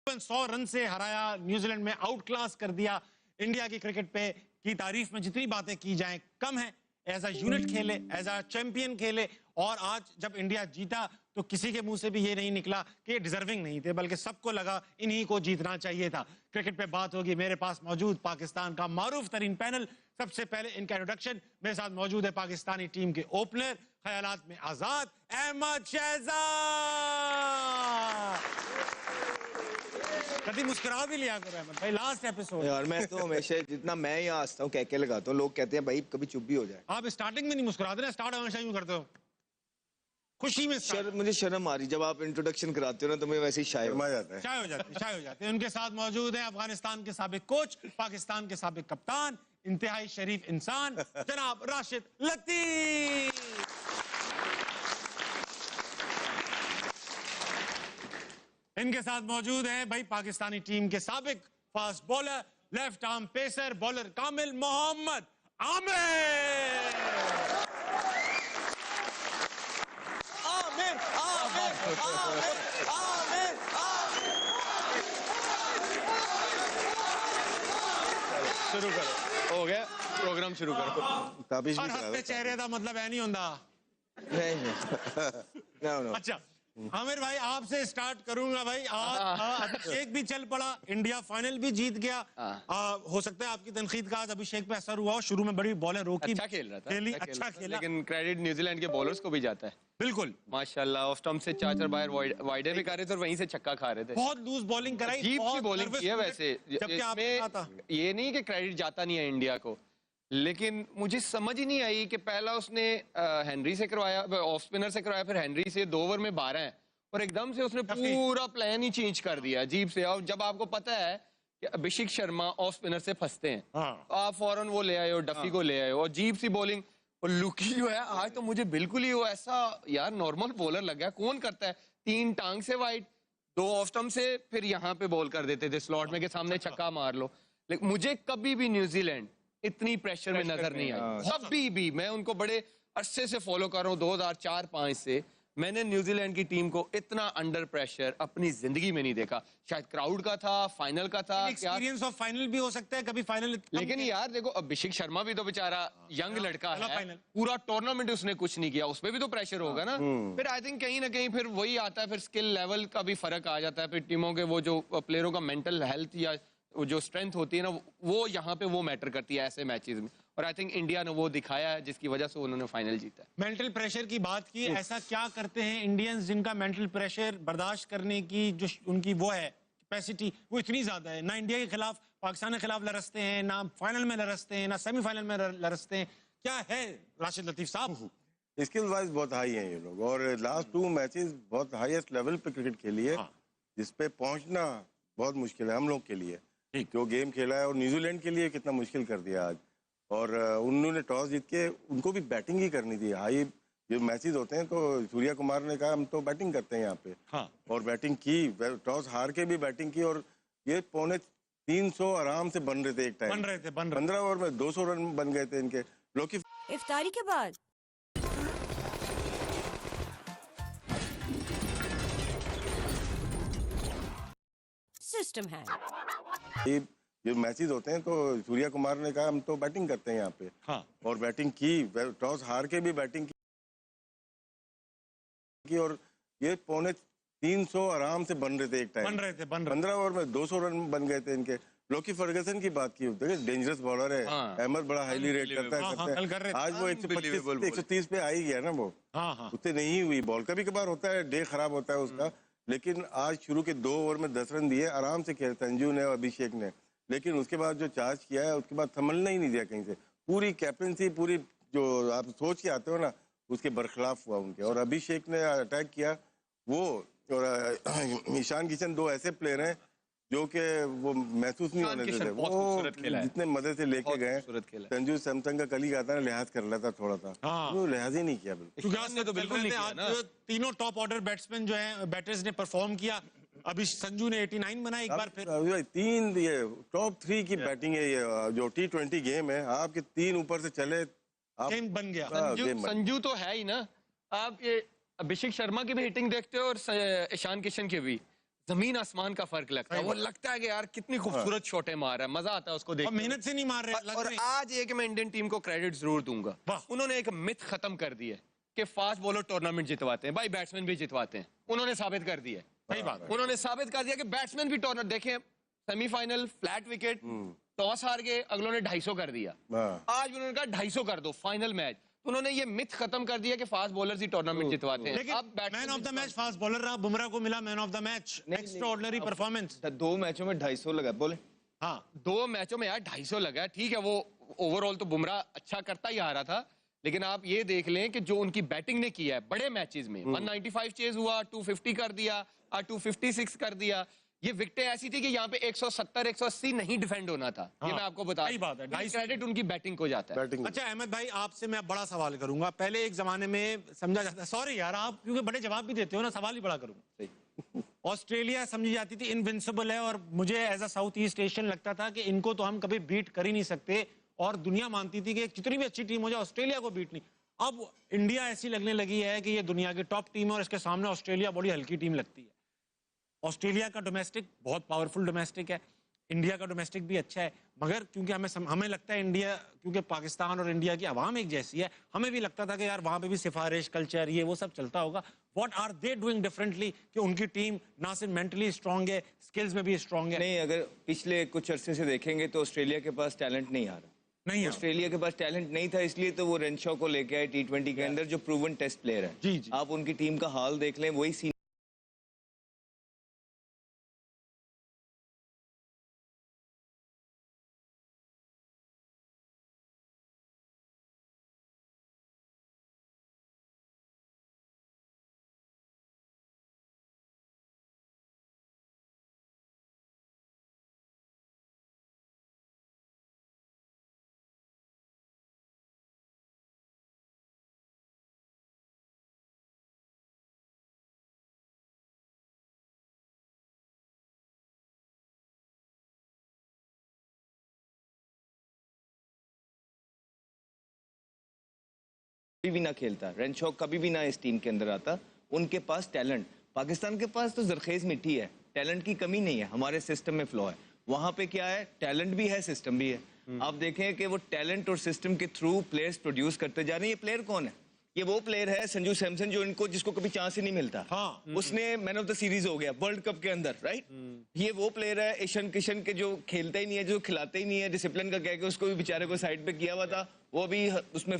100 run से हराया, New Zealand में आउट क्लास कर दिया। इंडिया की क्रिकेट पे की तारीफ में जितनी बातें की जाएं कम है। एज अ यूनिट खेले, एज अ चैंपियन खेले, और आज जब इंडिया जीता तो किसी के मुंह से भी ये नहीं निकला कि ये डिजर्विंग नहीं थे, बल्कि सबको लगा इन्हीं को जीतना चाहिए था। क्रिकेट पे बात होगी। मेरे पास मौजूद पाकिस्तान का मारूफ तरीन पैनल। सबसे पहले इनका इंट्रोडक्शन। मेरे साथ मौजूद है पाकिस्तानी टीम के ओपनर, ख्यालात में आजाद, अहमद शहजाद। कभी मुस्कुरा भी लिया करो अहमद भाई, लास्ट एपिसोड। यार मैं तो हमेशा जितना मैं यहाँ हंसता हूँ कह के लगाता हूँ, लोग कहते हैं भाई कभी चुप भी हो जाए। आप स्टार्टिंग में नहीं मुस्कुराते ना, स्टार्ट हमेशा यूं करते हो खुशी में। मुझे शर्म आ रही जब आप इंट्रोडक्शन कराते हो ना, तो मैं वैसे ही शाय हो जाता है। शाय हो जाते हैं। उनके साथ मौजूद है अफगानिस्तान के साबिक कोच, पाकिस्तान के साबिक कप्तान, इंतहाई शरीफ इंसान, जनाब राशिद लतीफ। इनके साथ मौजूद है भाई पाकिस्तानी टीम के साबिक fast bowler, left arm pacer, bowler Kamil, Mohammad Amir. शुरू करो, हो गया प्रोग्राम, शुरू करो। ताबिश भी हर हफ्ते चेहरे का मतलब है नहीं होता। नहीं। अच्छा आमिर भाई, आपसे स्टार्ट करूंगा भाई। आज अभिषेक भी चल पड़ा, इंडिया फाइनल भी जीत गया। हो सकता है आपकी तनकीद का आज अभिषेक पे असर हुआ हो। शुरू में बड़ी बॉलर रोकी, अच्छा खेल रहा था, अच्छा खेला, लेकिन क्रेडिट न्यूजीलैंड के बॉलर्स को भी जाता है। बिल्कुल माशाल्लाह, ऑफ स्टंप से 4 बार वाइडर भी कर रहे थे और वहीं से छक्का खा रहे थे। बहुत लूज बॉलिंग कराई, अजीब सी बॉलिंग की है वैसे। ये नहीं कि क्रेडिट जाता नहीं है इंडिया को, लेकिन मुझे समझ ही नहीं आई कि पहला उसने हेनरी से करवाया, ऑफ स्पिनर से करवाया, फिर हेनरी से 2 ओवर में 12 है, और एकदम से उसने पूरा प्लान ही चेंज कर दिया अजीब से। और जब आपको पता है कि अभिषेक शर्मा ऑफ स्पिनर से फंसते हैं, तो आप फौरन वो ले आए हो, डफी को ले आए हो, और अजीब सी बॉलिंग। और लुकी जो है आज तो मुझे बिल्कुल ही वो ऐसा यार नॉर्मल बॉलर लग गया। कौन करता है 3 टांग से वाइड, 2 ऑफ स्टंप से, फिर यहाँ पे बॉल कर देते थे स्लॉट में के सामने छक्का मार लो। लेकिन मुझे कभी भी न्यूजीलैंड इतनी प्रेशर में नजर नहीं आई, कभी भी। मैं उनको बड़े अरसे से फॉलो कर रहा हूँ, 2004-05 से। मैंने न्यूजीलैंड की टीम को इतना अंडर प्रेशर अपनी जिंदगी में नहीं देखा। शायद क्राउड का था, फाइनल का था, एक्सपीरियंस ऑफ फाइनल भी हो सकता है, कभी फाइनल। लेकिन यार देखो, अभिषेक शर्मा भी तो बेचारा यंग लड़का है, पूरा टूर्नामेंट उसने कुछ नहीं किया, उसमें भी तो प्रेशर होगा ना। फिर आई थिंक कहीं ना कहीं फिर वही आता है, फिर स्किल लेवल का भी फर्क आ जाता है। फिर टीमों के वो जो प्लेयरों का मेंटल हेल्थ या जो स्ट्रेंथ होती है ना, वो यहाँ पे वो मैटर करती है ऐसे मैचेस में। और आई थिंक इंडिया ने वो दिखाया है, जिसकी वजह से उन्होंने फाइनल जीता है। मेंटल प्रेशर की बात की, ऐसा क्या करते हैं इंडियंस जिनका मेंटल प्रेशर बर्दाश्त करने की जो उनकी वो है कैपेसिटी, वो इतनी ज्यादा है? ना इंडिया के खिलाफ, पाकिस्तान के खिलाफ लरसते हैं, ना फाइनल में लरसते हैं, ना सेमीफाइनल में लरसते हैं। क्या है राशिद लतीफ साहब? स्किल वाइज बहुत हाई हैं ये लोग, और लास्ट 2 मैचेस बहुत हाईएस्ट लेवल पे क्रिकेट खेली है, जिसपे पहुंचना बहुत मुश्किल है हम लोग के लिए। जो गेम खेला है, और न्यूजीलैंड के लिए कितना मुश्किल कर दिया आज। और उन्होंने टॉस जीत के, उनको भी बैटिंग ही करनी थी। हाई जो मैचेस होते हैं तो सूर्या कुमार ने कहा हम तो बैटिंग करते हैं यहाँ पे, और बैटिंग की, टॉस हार के भी बैटिंग की। और ये 350 आराम से बन रहे थे एक टाइम, 15 ओवर में 200 रन बन गए थे इनके लोग की। इफ्तारी के बाद सिस्टम है। जो मैचेस होते हैं तो सूर्या कुमार ने कहा हम तो बैटिंग करते हैं यहाँ पे, और बैटिंग की, टॉस हार के भी बैटिंग की। और ये 350 आराम से बन रहे थे एक टाइम, 15 ओवर में 200 रन बन गए थे इनके। लोकी फर्गसन की बात की, देखिए डेंजरस बॉलर है, अहमद बड़ा हाईली रेट करता है। आज वो 125-130 पे आ ही गया ना, वो उससे नहीं हुई बॉल। कभी कभार होता है, डे खराब होता है उसका, लेकिन आज शुरू के 2 ओवर में 10 रन दिए आराम से खेल संजू ने और अभिषेक ने। लेकिन उसके बाद जो चार्ज किया है, उसके बाद थमलना ही नहीं दिया कहीं से। पूरी कैप्टनसी, पूरी जो आप सोच के आते हो ना, उसके बरखिलाफ हुआ उनके। और अभिषेक ने अटैक किया, वो और ईशान किशन 2 ऐसे प्लेयर हैं जो कि वो महसूस नहीं होने देते। वो जितने मजे से लेके गए, संजू सैमसंग का कल ही आता ना, लिहाज कर लेता थोड़ा सा, वो लिहाज ही नहीं किया बिल्कुल। तीनों टॉप ऑर्डर बैट्समैन जो है, बैटर्स ने परफॉर्म किया। अभी संजू ने 89 बनाया एक बार फिर। 3 ये टॉप 3 की बैटिंग है। ये जो T20 गेम है, आपके 3 ऊपर से चले, गेम बन गया। संजू तो है ही ना। आप ये अभिषेक शर्मा की भी हिटिंग देखते हो और ईशान किशन की भी, जमीन आसमान का फर्क लगता है। वो लगता है कि यार कितनी खूबसूरत शॉटें मार रहा है, मजा आता है उसको देख। मेहनत से नहीं मार रहे। और आज ये कि मैं इंडियन टीम को क्रेडिट जरूर दूंगा, उन्होंने एक मिथ खत्म कर दी है कि फास्ट बॉलर टूर्नामेंट जितवाते हैं। भाई बैट्समैन भी जितवाते हैं, उन्होंने साबित कर दिया। सही बात, उन्होंने साबित कर दिया कि बैट्समैन भी टूर्नामेंट। देखें सेमीफाइनल फ्लैट विकेट, टॉस हार गए, अगलों ने 250 कर दिया। आज उन्होंने कहा 250 कर दो फाइनल मैच। तो उन्होंने ये मिथ खत्म कर दिया कि फास्ट बॉलर्स ही टूर्नामेंट जितवाते हैं। लेकिन man of the match fast bowler रहा, बुमराह को मिला man of the match. Extraordinary performance. 2 मैचों में 250 लगा, बोले। हाँ 2 मैचों में यार 250 लगा, ठीक है। वो ओवरऑल तो बुमराह अच्छा करता ही आ रहा था, लेकिन आप ये देख लें कि जो उनकी बैटिंग ने किया है बड़े मैचेस में, 195 चेज हुआ, 250 कर दिया, 256 कर दिया। ये विकेटें ऐसी थी कि यहाँ पे 170 180 नहीं डिफेंड होना था। ये मैं आपको बता, सही बात है। क्रेडिट उनकी बैटिंग को जाता है। अच्छा अहमद भाई, आपसे मैं बड़ा सवाल करूंगा। पहले एक जमाने में समझा जाता, सॉरी यार आप क्योंकि बड़े जवाब भी देते हो ना, सवाल ही बड़ा करूंगा। ऑस्ट्रेलिया समझी जाती थी इनविंसिबल है, और मुझे as a South East Asian लगता था कि इनको तो हम कभी बीट कर ही नहीं सकते, और दुनिया मानती थी कि कितनी भी अच्छी टीम हो जाए ऑस्ट्रेलिया को बीट नहीं। अब इंडिया ऐसी लगने लगी है कि ये दुनिया की टॉप टीम है, और इसके सामने ऑस्ट्रेलिया बड़ी हल्की टीम लगती है। ऑस्ट्रेलिया का डोमेस्टिक बहुत पावरफुल डोमेस्टिक है, इंडिया का डोमेस्टिक भी अच्छा है, मगर क्योंकि हमें लगता है इंडिया, क्योंकि पाकिस्तान और इंडिया की आवाम एक जैसी है, हमें भी लगता था कि यार वहां पे भी सिफारिश कल्चर ये वो सब चलता होगा। What are they doing differently कि उनकी टीम ना सिर्फ मेंटली स्ट्रांग है, स्किल्स में भी स्ट्रांग है? नहीं, अगर पिछले कुछ अरसे से देखेंगे तो ऑस्ट्रेलिया के पास टैलेंट नहीं आ रहा। नहीं, ऑस्ट्रेलिया के पास टैलेंट नहीं था, इसलिए तो वो रेनशॉ को लेके आए T20 के अंदर, जो प्रूवन टेस्ट प्लेयर है। जी, जी। आप उनकी टीम का हाल देख लें, वही सीन भी ना खेलता, रेनशॉ कभी भी ना इस टीम के अंदर आता। उनके पास टैलेंट, पाकिस्तान के पास तो जरखेज मिट्टी है, टैलेंट की कमी नहीं है, हमारे सिस्टम में फ्लॉ है। वहां पे क्या है, टैलेंट भी है, सिस्टम भी है। आप देखें कि वो टैलेंट और सिस्टम के थ्रू प्लेयर्स प्रोड्यूस करते जा रहे हैं। ये प्लेयर कौन है? ये वो प्लेयर है संजू सैमसन, जो इनको जिसको कभी चांस ही नहीं मिलता। हाँ। उसने मैन ऑफ द सीरीज हो गया वर्ल्ड कप के अंदर, राइट? ये वो प्लेयर है ईशान किशन के, जो खेलता ही नहीं है, जो खिलाते ही नहीं है, डिसिप्लिन का कह के उसको भी बेचारे को साइड पे किया हुआ था। वो भी उसमें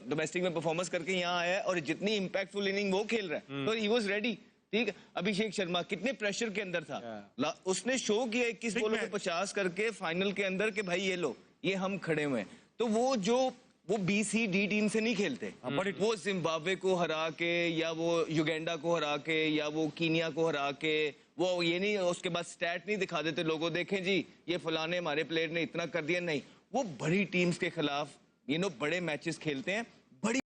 डोमेस्टिक में परफॉर्मेंस करके यहाँ आया है, और जितनी इंपैक्टफुल इनिंग वो खेल रहा है, तो ही वाज रेडी। ठीक है, अभिषेक शर्मा कितने प्रेशर के अंदर था, उसने शो किया 21 बॉलों पे 50 करके फाइनल के अंदर कि भाई ये लो, ये हम खड़े हुए हैं। तो वो BCD टीम से नहीं खेलते, वो जिम्बाब्वे को हरा के, या वो युगांडा को हरा के, या वो कीनिया को हरा के, वो ये नहीं उसके बाद स्टैट नहीं दिखा देते लोगों, देखें जी ये फलाने हमारे प्लेयर ने इतना कर दिया। नहीं, वो बड़ी टीम्स के खिलाफ बड़े मैचेस खेलते हैं। बड़ी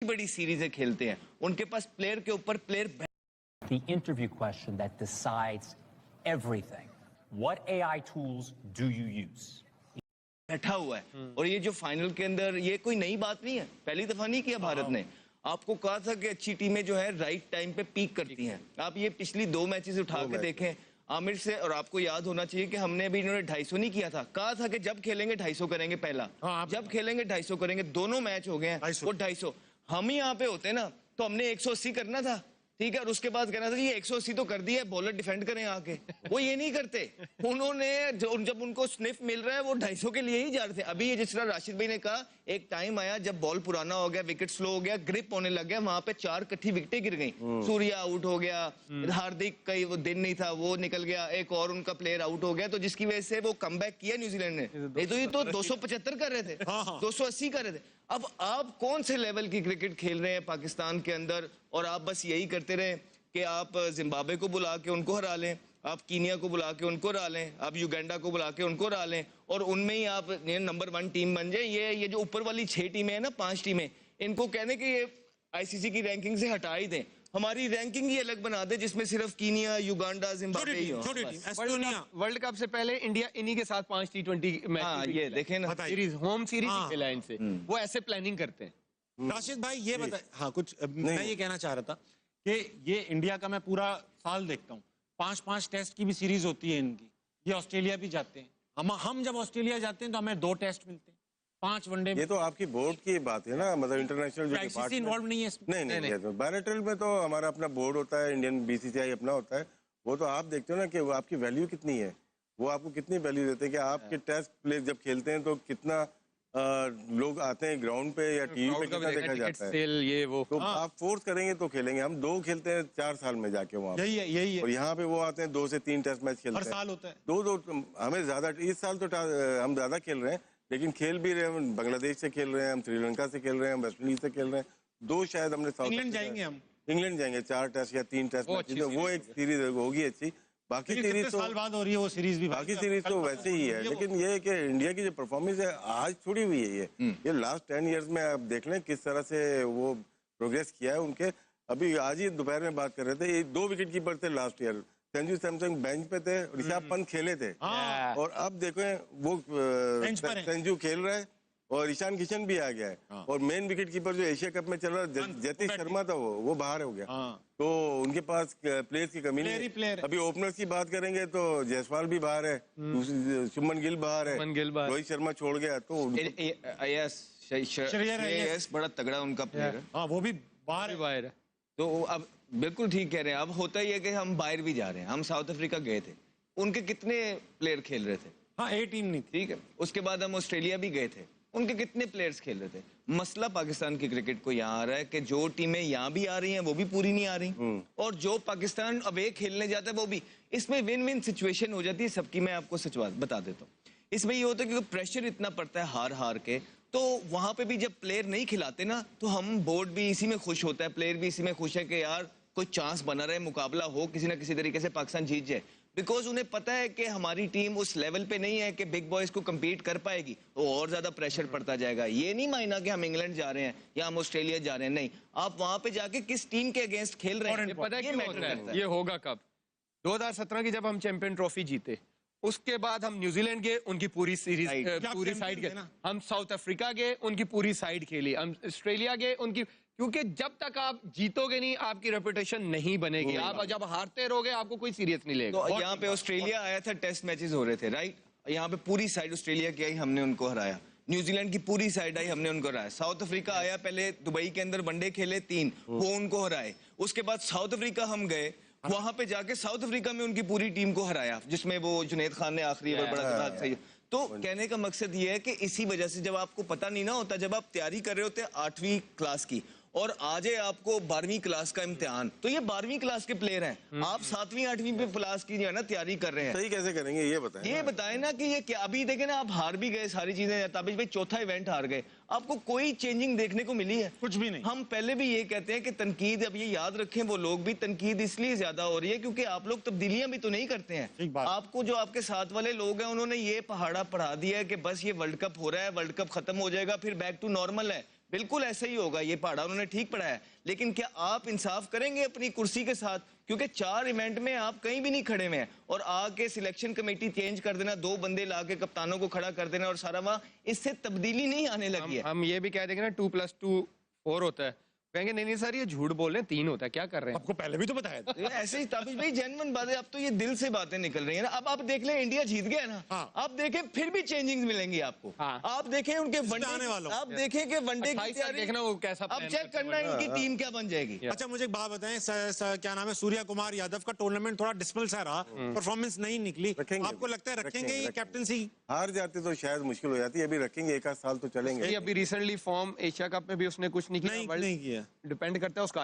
बड़ी सीरीजें खेलते हैं, उनके पास प्लेयर के ऊपर player. The interview question that decides everything. What AI tools do you use? बैठा हुआ है, और ये जो फाइनल के अंदर, ये कोई नई बात नहीं है, पहली दफा नहीं किया भारत ने। आपको कहा था कि अच्छी टीमें जो है राइट टाइम पे पीक करती हैं। आप ये पिछली 2 मैचेस उठा के देखें आमिर से, और आपको याद होना चाहिए कि हमने भी इन्होंने 250 नहीं किया था, कहा था कि जब खेलेंगे 250 करेंगे पहला, जब खेलेंगे 250 करेंगे। दोनों मैच हो गए हैं वो 250। हम ही यहाँ पे होते ना तो हमने 180 करना था, ठीक है, और उसके बाद कहना था ये 180 तो कर दिया, बॉलर डिफेंड करें आके। वो ये नहीं करते, उन्होंने जब उनको स्निफ मिल रहा है वो 250 के लिए ही जा रहे थे। अभी ये जिस तरह राशिद भाई ने कहा, एक टाइम आया जब बॉल पुराना हो गया, विकेट स्लो हो गया, ग्रिप होने लग गया, वहां पे 4 इकट्ठी विकेटें गिर गई। सूर्या आउट हो गया, हार्दिक का वो दिन नहीं था, वो निकल गया, एक और उनका प्लेयर आउट हो गया, तो जिसकी वजह से वो कमबैक किया न्यूजीलैंड ने। नहीं तो ये तो 275 कर रहे थे, 280 कर रहे थे। अब आप कौन से लेवल की क्रिकेट खेल रहे हैं पाकिस्तान के अंदर, और आप बस यही करते रहे कि आप जिम्बाब्वे को बुला के उनको हरा लें, आप कीनिया को बुला के उनको हरा लें, आप युगांडा को बुला के उनको हरा लें, और उनमें ही आप नंबर 1 टीम बन जाए। ये जो ऊपर वाली 6 टीमें हैं ना, 5 टीमें, इनको कहने कि ये ICC की रैंकिंग से हटा ही दें, हमारी रैंकिंग ही अलग बना दे जिसमें सिर्फ कीनिया, युगांडा, जिम्बाब्वे ही हो। छोटी टीम एस्टोनिया। वर्ल्ड कप से पहले इंडिया इन्हीं के साथ 5 T20 मैच हाँ, ये देखें ना, सीरीज, होम सीरीज हाँ। खेला है इनसे। वो ऐसे प्लानिंग करते हैं। राशिद भाई ये बता, हाँ कुछ मैं ये कहना चाह रहा था कि ये इंडिया का मैं पूरा साल देखता हूँ, 5-5 टेस्ट की भी सीरीज होती है इनकी। ये ऑस्ट्रेलिया भी जाते हैं, हम जब ऑस्ट्रेलिया जाते हैं तो हमें 2 टेस्ट मिलते हैं, 5 वनडे। ये तो आपकी बोर्ड की बात है ना, मतलब इंटरनेशनल जो आईसीसी इन्वॉल्व नहीं है इसमें। नहीं, तो बायलैटरल में तो हमारा अपना बोर्ड होता है, इंडियन बीसीसीआई अपना होता है। वो तो आप देखते हो ना कि वो आपकी वैल्यू कितनी है, वो आपको कितनी वैल्यू देते हैं कि आपके टेस्ट प्ले जब खेलते हैं तो कितना लोग आते हैं ग्राउंड पे या टीवी पे, कितना देखा जाता है। ये वो तो आप फोर्स करेंगे तो खेलेंगे। हम 2 खेलते हैं 4 साल में जाके वहाँ पे। यही है और यहाँ पे वो आते हैं 2 से 3 टेस्ट मैच खेलते हर हैं। साल होता है। 2 हमें ज्यादा, इस साल तो हम ज्यादा खेल रहे हैं, लेकिन खेल भी रहे हैं। हम बांग्लादेश से खेल रहे हैं, हम श्रीलंका से खेल रहे हैं, हम वेस्ट इंडीज से खेल रहे हैं। 2 शायद हमने इंग्लैंड जाएंगे हम। इंग्लैंड जाएंगे 4 टेस्ट या 3 टेस्ट मैच, वो एक सीरीज होगी अच्छी। बाकी सीरीज तो साल बाद हो रही है वो सीरीज भी। बाकी सीरीज तो वैसे ही है, लेकिन ये है कि इंडिया की जो परफॉर्मेंस है आज थोड़ी हुई है। ये लास्ट 10 इयर्स में आप देख लें किस तरह से वो प्रोग्रेस किया है उनके। अभी आज ही दोपहर में बात कर रहे थे, ये 2 विकेट कीपर थे last year. Sanju Samsung bench पे थे, ऋषभ पंत खेले थे, और अब देखो वो संजू खेल रहा है और ईशान किशन भी आ गया है। और मेन विकेट कीपर जो एशिया कप में चल रहा है जतीश शर्मा था, वो बाहर हो गया। तो उनके पास प्लेयर्स की कमी नहीं है। अभी ओपनर्स की बात करेंगे तो जायसवाल भी बाहर है, शुभमन गिल बाहर है, रोहित शर्मा छोड़ गया। तो यस बड़ा तगड़ा उनका प्लेयर है। हाँ वो भी बाहर है। तो अब बिल्कुल ठीक कह रहे हैं। अब होता ही है कि हम बाहर भी जा रहे हैं। हम साउथ अफ्रीका गए थे, उनके कितने प्लेयर खेल रहे थे? हाँ, ए टीम नहीं थी। ठीक है। उसके बाद हम ऑस्ट्रेलिया भी गए थे, उनके कितने प्लेयर्स खेल रहे थे? मसला पाकिस्तान की क्रिकेट को यहाँ आ रहा है कि जो टीमें यहाँ भी आ रही हैं वो भी पूरी नहीं आ रही, और जो पाकिस्तान अवे खेलने जाता है वो भी। इसमें विन विन सिचुएशन हो जाती है सबकी। मैं आपको सच बात बता देता हूँ, इसमें ये होता है कि प्रेशर इतना पड़ता है हार हार के, तो वहां पे भी जब प्लेयर नहीं खिलाते ना, तो हम बोर्ड भी इसी में खुश होता है, प्लेयर भी इसी में खुश है कि यार कोई चांस बना रहे, मुकाबला हो, किसी ना किसी तरीके से पाकिस्तान जीत जाए। बिकॉज उन्हें पता है कि हमारी टीम उस लेवल पे नहीं है कि बिग बॉयज को compete कर पाएगी, तो और ज्यादा प्रेशर पड़ता जाएगा। ये नहीं मायना कि हम इंग्लैंड जा रहे हैं या हम ऑस्ट्रेलिया जा रहे हैं, नहीं, आप वहां पे जाके किस टीम के अगेंस्ट खेल रहे हैं, पता है ये क्यों मैटर होता है? करता है। ये होगा कब? 2017 की जब हम चैंपियन ट्रॉफी जीते, उसके बाद हम न्यूजीलैंड गए, उनकी पूरी सीरीज पूरी साइड गए, हम साउथ अफ्रीका गए, उनकी पूरी साइड खेली, हम ऑस्ट्रेलिया गए, उनकी, क्योंकि जब तक आप जीतोगे नहीं आपकी रेपुटेशन नहीं बनेगी। आप जब हारते रहोगे आपको कोई सीरियस नहीं लेगा। तो यहाँ पे ऑस्ट्रेलिया आया था, टेस्ट मैचेस हो रहे थे, राइट? यहाँ पे पूरी साइड ऑस्ट्रेलिया की आई, हमने उनको हराया। न्यूजीलैंड की पूरी साइड आई, हमने उनको हराया। साउथ अफ्रीका आया, पहले दुबई के अंदर वनडे खेले 3, वो उनको हराए। उसके बाद साउथ अफ्रीका हम गए, वहां पे जाके साउथ अफ्रीका में उनकी पूरी टीम को हराया, जिसमें वो जुनैद खान ने आखिरी ओवर बड़ा सही। तो कहने का मकसद ये है कि इसी वजह से जब आपको पता नहीं ना होता, जब आप तैयारी कर रहे होते 8वीं क्लास की और आज है आपको 12वीं क्लास का इम्तिहान, तो ये 12वीं क्लास के प्लेयर हैं, आप 7वीं 8वीं पे क्लास की जो है ना तैयारी कर रहे हैं। सही कैसे करेंगे ये बताएं? ये बताएं ना कि ये क्या। अभी देखे ना, आप हार भी गए सारी चीजें, ताबिश भाई चौथा इवेंट हार गए, आपको कोई चेंजिंग देखने को मिली है? कुछ भी नहीं। हम पहले भी ये कहते हैं कि तनकीद, अब ये याद रखें वो लोग भी, तनकीद इसलिए ज्यादा हो रही है क्योंकि आप लोग तब्दीलियां भी तो नहीं करते हैं। आपको जो आपके साथ वाले लोग हैं उन्होंने ये पहाड़ा पढ़ा दिया है कि बस ये वर्ल्ड कप हो रहा है, वर्ल्ड कप खत्म हो जाएगा, फिर बैक टू नॉर्मल है। बिल्कुल ऐसे ही होगा, ये पहाड़ा उन्होंने ठीक पढ़ाया है। लेकिन क्या आप इंसाफ करेंगे अपनी कुर्सी के साथ? क्योंकि 4 इवेंट में आप कहीं भी नहीं खड़े हुए हैं, और आके सिलेक्शन कमेटी चेंज कर देना, 2 बंदे लाके कप्तानों को खड़ा कर देना और सारा वहाँ, इससे तब्दीली नहीं आने लगी है। हम ये भी कह देंगे ना 2+2 4 होता है, कहेंगे नहीं सर ये झूठ बोल रहे हैं, 3 होता है, क्या कर रहे हैं? आपको पहले भी तो बताया था। ऐसे ही ताबिश भाई जेन्युइन बात है, अब तो ये दिल से बातें निकल रही है ना। अब आप देख लें, इंडिया जीत गया ना, आप देखें फिर भी चेंजिंग मिलेंगी आपको। आप देखें उनके वनडे, आप देखें कि वनडे की तैयारी देखना वो कैसा, अब चेक करना है इनकी टीम क्या बन जाएगी। अच्छा मुझे एक बात बताएं, क्या नाम है, सूर्या कुमार यादव का टूर्नामेंट थोड़ा डिस्पल सा रहा, परफॉर्मेंस नहीं निकली, आपको लगता है रखेंगे ये कैप्टनसी? हार जाते तो शायद मुश्किल हो जाती है, अभी रखेंगे, 1 आध साल तो चलेंगे। अभी रिसेंटली फॉर्म एशिया कप में भी उसने कुछ नहीं किया, नहीं किया, डिपेंड करता है उसका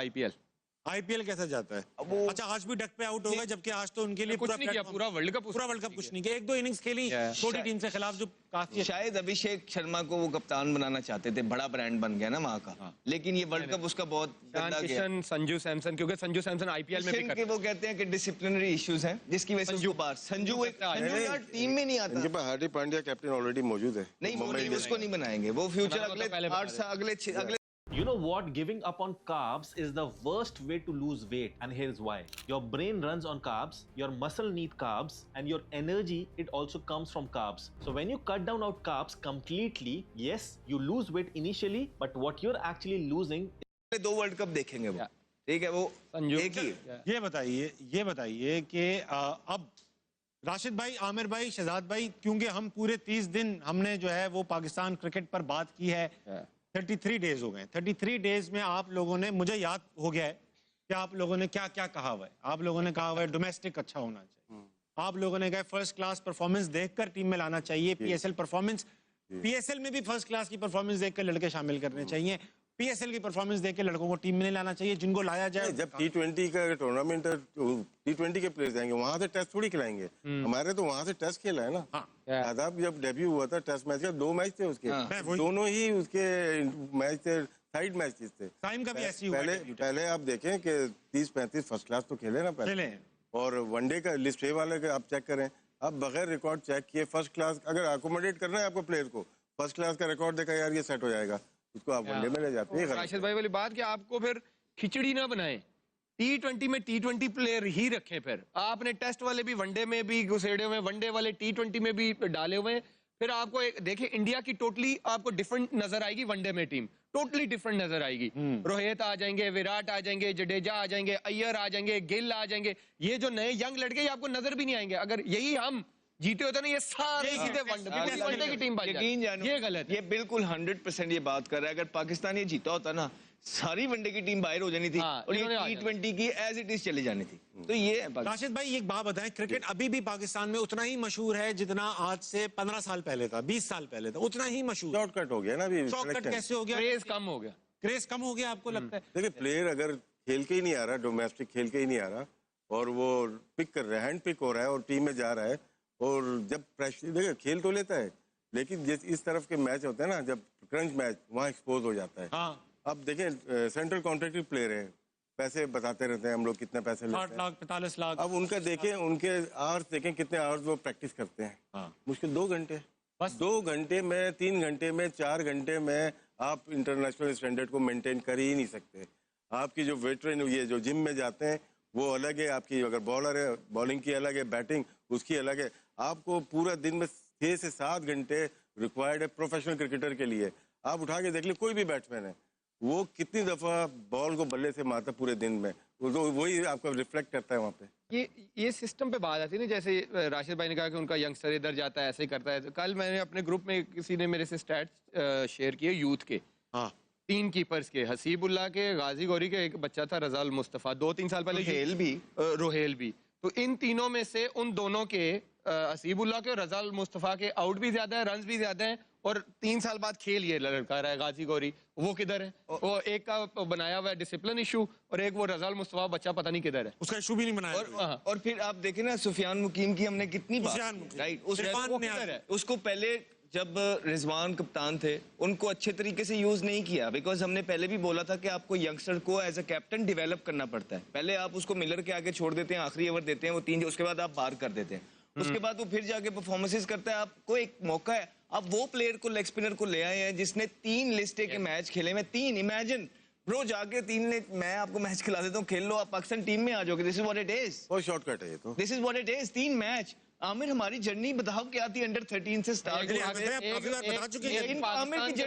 आईपीएल कैसा जाता है। अच्छा आज भी डक पे आउट होगा, जबकि आज तो उनके लिए कुछ नहीं किया, पूरा वर्ल्ड कप कुछ नहीं किया। 1-2 इनिंग्स खेली छोटी टीम से खिलाफ, जो काफी शायद अभिषेक शर्मा को वो कप्तान बनाना चाहते थे, बड़ा ब्रांड बन गया ना वहाँ का, लेकिन ये वर्ल्ड कप उसका बहुत गंदा गया। संजू सैमसन, क्योंकि संजू सैमसन आईपीएल में भी वो कहते हैं कि डिसिप्लिनरी इश्यूज हैं, जिसकी वजह से उसको बाहर संजू यार टीम में नहीं आता। इनके पास हार्दिक पांड्या कैप्टन ऑलरेडी मौजूद है, नहीं वो उसको नहीं बनाएंगे, वो फ्यूचर अगले 8 साल अगले You know what? Giving up on carbs is the worst way to lose weight, and here's why. Your brain runs on carbs, your muscle need carbs, and your energy, it also comes from carbs. So when you cut down out carbs completely, yes, you lose weight initially, but what you're actually losing 2 world cup देखेंगे वो, ठीक है, वो एक ही। ये बताइए कि अब राशिद भाई, आमिर भाई, शहजाद भाई, क्योंकि हम पूरे 30 दिन हमने जो है वो पाकिस्तान क्रिकेट पर बात की है, 33 डेज हो गए। 33 डेज में आप लोगों ने, मुझे याद हो गया है कि आप लोगों ने क्या क्या कहा हुआ है। आप लोगों ने कहा हुआ है डोमेस्टिक अच्छा होना चाहिए, आप लोगों ने कहा फर्स्ट क्लास परफॉर्मेंस देखकर टीम में लाना चाहिए, पीएसएल परफॉर्मेंस, पीएसएल में भी फर्स्ट क्लास की परफॉर्मेंस देखकर लड़के शामिल करने चाहिए, पीएसएल की परफॉर्मेंस देख के लड़कों को टीम में नहीं लाना चाहिए, जिनको लाया जाए। जब T20 का टूर्नामेंट, T20 के प्लेयर्स आएंगे वहां से टेस्ट थोड़ी खिलाएंगे, हमारे तो वहां से टेस्ट खेला है ना। आदाब जब डेब्यू हुआ था टेस्ट मैच का, 2 मैच थे उसके, दोनों ही उसके मैच थे, साइड मैचेस थे। टाइम का भी ऐसी हुआ है। पहले आप देखें कि 30-35 फर्स्ट क्लास तो खेले ना पहले, और वनडे का लिस्ट ए वाले का आप चेक करें, अब बगैर रिकॉर्ड चेक किए फर्स्ट क्लास अगर अकोमोडेट करना है आपको प्लेयर को, फर्स्ट क्लास का रिकॉर्ड देखा यार ये सेट हो जाएगा, उसको आप वनडे में ले जाते हैं। राशिद भाई वाली बात कि आपको फिर खिचड़ी ना बनाए, T20 में T20 प्लेयर ही रखें, फिर आपने टेस्ट वाले भी वनडे में भी घुसेड़े हुए, वनडे वाले T20 में भी डाले हुए हैं, फिर आपको देखिए इंडिया की टोटली आपको डिफरेंट नजर आएगी, वनडे में टीम टोटली डिफरेंट नजर आएगी। रोहित आ जाएंगे, विराट आ जाएंगे, जडेजा आ जाएंगे, अय्यर आ जाएंगे, गिल आ जाएंगे, ये जो नए यंग लड़के ये आपको नजर भी नहीं आएंगे। अगर यही हम जीते होते ना, ये सारे सीधे वनडे की टीम, यकीन जानो ये गलत है। ये बिल्कुल 100% ये बात कर रहा है। अगर पाकिस्तान ये जीता होता ना, सारी वनडे की टीम बाहर हो जानी थी, और ये T20 की एज इट इज चली जानी थी। तो ये राशिद भाई एक बात बताएं, क्रिकेट अभी भी पाकिस्तान में उतना ही मशहूर है जितना आज से 15 साल पहले था, 20 साल पहले था, उतना ही मशहूर। शॉर्टकट हो गया ना अभी, शॉर्टकट कैसे हो गया? क्रेज कम हो गया, क्रेज कम हो गया आपको लगता है? देखिए प्लेयर अगर खेल के ही नहीं आ रहा, डोमेस्टिक खेल के ही नहीं आ रहा, और वो पिक कर रहा है, हैंड पिक हो रहा है और टीम में जा रहा है, और जब प्रेशर, देखिए खेल तो लेता है, लेकिन जिस इस तरफ के मैच होते हैं ना, जब क्रंच मैच, वहाँ एक्सपोज हो जाता है। हाँ। अब देखें सेंट्रल कॉन्ट्रैक्टिव प्लेयर है, पैसे बताते रहते हैं हम लोग कितने पैसे लेते हैं, 60 लाख 45 लाख। अब उनका देखें, उनके आवर्स देखें कितने आवर्स वो प्रैक्टिस करते हैं। हाँ। मुश्किल 2 घंटे, बस 2 घंटे में, 3 घंटे में, 4 घंटे में आप इंटरनेशनल स्टैंडर्ड को मेंटेन कर ही नहीं सकते। आपकी जो वेटरन, ये जो जिम में जाते हैं वो अलग है, आपकी अगर बॉलर है बॉलिंग की अलग है, बैटिंग उसकी अलग है। आपको पूरा दिन में 6 से 7 घंटे रिक्वायर्ड है प्रोफेशनल क्रिकेटर के लिए। आप उठा के देख लीजिए कोई भी बैट्समैन है, वो कितनी दफा बॉल को बल्ले से मारता पूरे दिन में, वही आपको रिफ्लेक्ट करता है वहाँ पे। ये सिस्टम पे बात आती है ना, जैसे राशिद भाई ने कहा कि उनका यंगस्टर इधर जाता है, ऐसे ही करता है। तो कल मैंने अपने ग्रुप में किसी ने मेरे से स्टैट्स शेयर किए यूथ के, 3 कीपर्स के, हसीबुल्ला के, गाजी गौरी के, एक बच्चा था रजाल मुस्तफा, 2-3 साल पहले रोहेल भी। तो इन तीनों में से उन दोनों के, हसीबुल्ला के और रजाल मुस्तफा के आउट भी ज्यादा है, रन भी ज्यादा है, और 3 साल बाद खेल ये लड़का रहा है गाजी गौरी, वो किधर है? वो एक का बनाया हुआ है डिसिप्लिन इशू, और एक वो रजाल मुस्तफा बच्चा पता नहीं किधर है, उसका इशू भी नहीं बनाया। और फिर आप देखें ना, सुफियान मुकीम की हमने कितनी बात, राइट, उसको पहले जब रिजवान कप्तान थे उनको अच्छे तरीके से यूज नहीं किया, बिकॉज हमने पहले भी बोला था कि आपको यंगस्टर को एज अ कैप्टन डेवलप करना पड़ता है। पहले आप उसको मिलर के आगे छोड़ देते हैं, आखिरी ओवर देते हैं वो 3, उसके बाद आप बाहर कर देते हैं, उसके बाद वो फिर जाके परफॉर्मेंसेस करता है। आपको एक मौका है, आप वो प्लेयर को, लेग स्पिनर को ले आए हैं जिसने 3 लिस्टे के मैच खेले में, 3, इमेजिन ब्रो, जाके 3 ने, मैं आपको मैच खिला देता हूँ, खेल लो, आप पाकिस्तान टीम में आ जाओगे। This is what it is, बहुत शॉर्टकट है ये तो, this is what it is. 3 match. Aamir, हमारी जर्नी बताओ क्या थी अंडर 13 से स्टार्ट हुई।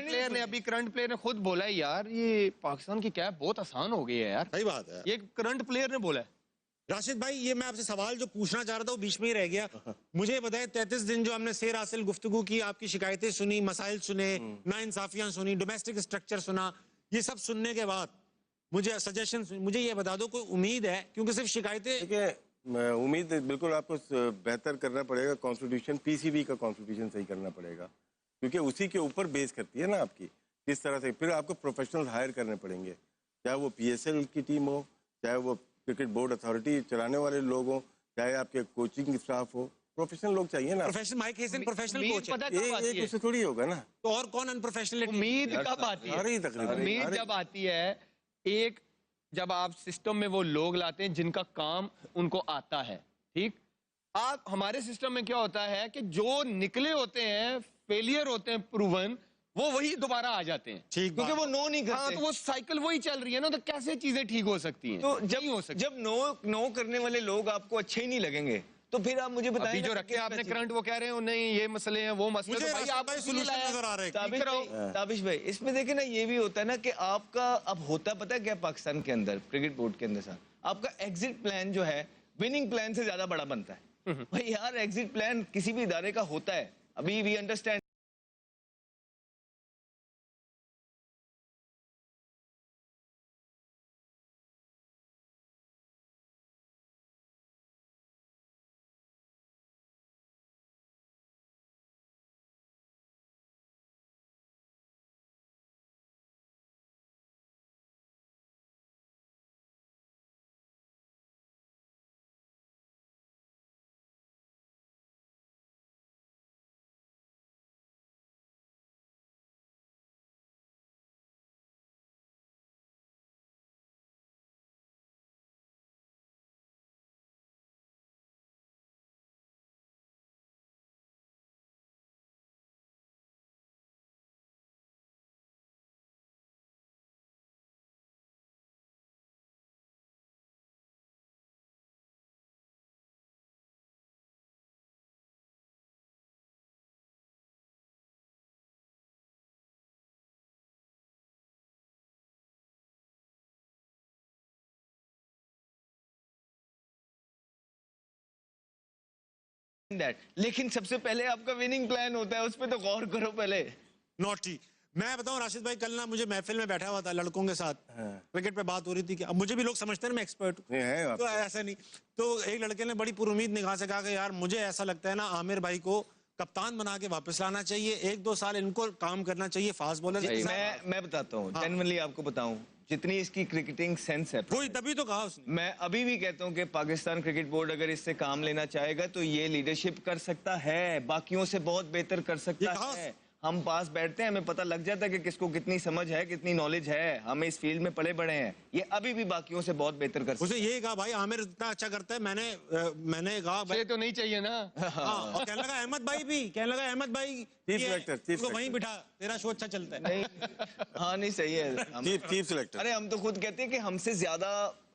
प्लेयर ने अभी, करंट प्लेयर ने खुद बोला है यार, ये पाकिस्तान की कैप बहुत आसान हो गई है यार। सही बात है, ये करंट प्लेयर ने बोला है। राशिद भाई, ये मैं आपसे सवाल जो पूछना चाह रहा था वो बीच में ही रह गया। मुझे बताएं, 33 दिन जो हमने सैर हासिल गुफ्तगू की, आपकी शिकायतें सुनी, मसाइल सुने, नाइंसाफियां सुनी, डोमेस्टिक स्ट्रक्चर सुना, ये सब सुनने के बाद मुझे सजेशन, मुझे ये बता दो कोई उम्मीद है? क्योंकि सिर्फ शिकायतें, उम्मीद बिल्कुल आपको बेहतर करना पड़ेगा, कॉन्स्टिट्यूशन, पीसीबी का कॉन्स्टिट्यूशन सही करना पड़ेगा, क्योंकि उसी के ऊपर बेस करती है ना आपकी किस तरह से। फिर आपको प्रोफेशनल हायर करने पड़ेंगे, चाहे वो पीएसएल की टीम हो, चाहे वो क्रिकेट बोर्ड अथॉरिटी चलाने वाले लोग हो, चाहे आपके कोचिंग स्टाफ हो, प्रोफेशनल लोग चाहिए ना। Professional Mike Hesson professional coach है, एक उससे थोड़ी होगा ना, तो और कौन अनप्रोफेशनल? उम्मीद कब आती है? उम्मीद जब आती है, एक जब आप सिस्टम में वो लोग लाते हैं जिनका काम उनको आता है, ठीक। आप, हमारे सिस्टम में क्या होता है कि जो निकले होते हैं, फेलियर होते हैं प्रूवन, वो वही दोबारा आ जाते हैं, ठीक क्योंकि वो नो नहीं हाँ, करते। तो वो साइकिल वही चल रही है ना, तो कैसे चीजें ठीक हो सकती हैं? तो नहीं हो सकती। जब नो करने वाले लोग आपको अच्छे ही नहीं लगेंगे, तो फिर आप मुझे बताइए अभी जो रखे आपने करंट, वो कह रहे हो नहीं ये मसले हैं, वो मसले, मुझे तो भाई राशिद आप भाई solution नजर आ रहे हैं। ताबिश भाई, इसमें देखिए ना, ये भी होता है ना कि आपका अब होता पता है क्या पाकिस्तान के अंदर, क्रिकेट बोर्ड के अंदर साहब, आपका एग्जिट प्लान जो है विनिंग प्लान से ज्यादा बड़ा बनता है। भाई यार, एग्जिट प्लान किसी भी इदारे का होता है, अभी वी अंडरस्टैंड। लेकिन सबसे पहले आपका विनिंग प्लान होता है, उस पर तो गौर करो पहले। नॉटी। मैं बताऊं राशिद भाई, कल ना मुझे महफिल में बैठा हुआ था लड़कों के साथ, क्रिकेट पे बात हो रही थी कि अब मुझे भी लोग समझते हैं ना मैं एक्सपर्ट हूं, है तो ऐसा नहीं। तो एक लड़के ने बड़ी पुरुमीद निगाह से कहा कि यार मुझे ऐसा लगता है ना आमिर भाई को कप्तान बना के वापस लाना चाहिए, 1-2 साल इनको काम करना चाहिए फास्ट बॉलर। मैं बताता हूँ, जेन्युइनली आपको बताऊं, जितनी इसकी क्रिकेटिंग सेंस है, कोई तभी तो कहा उसने। मैं अभी भी कहता हूं कि पाकिस्तान क्रिकेट बोर्ड अगर इससे काम लेना चाहेगा तो ये लीडरशिप कर सकता है, बाकियों से बहुत बेहतर कर सकता है। हम पास बैठते हैं, हमें पता लग जाता है कि किसको कितनी समझ है, कितनी नॉलेज है, हम इस फील्ड में पले बड़े हैं। ये अभी भी बाकियों से बहुत बेहतर कर सकता उसे यही कहा भाई आमिर इतना अच्छा करता है, मैंने कहा ये तो नहीं चाहिए ना। हाँ, और कहने लगा अहमद भाई भी, कहने लगा अहमद भाई चीफ सेलेक्टर, वहीं बिठा, तेरा शो अच्छा चलता है। नहीं, हाँ नहीं सही है। Chief selector. अरे हम तो खुद कहते हैं कि हमसे ज्यादा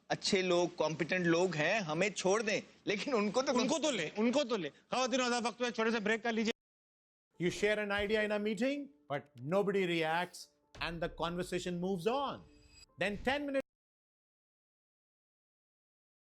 अच्छे लोग, कॉम्पिटेंट लोग हैं, हमें छोड़ दें, लेकिन उनको तो ले। ख़वातीन आज़ाद, वक्त हुआ छोटे से ब्रेक कर लीजिए। You share an idea in a meeting, but nobody reacts and the conversation moves on. Then 10 minutes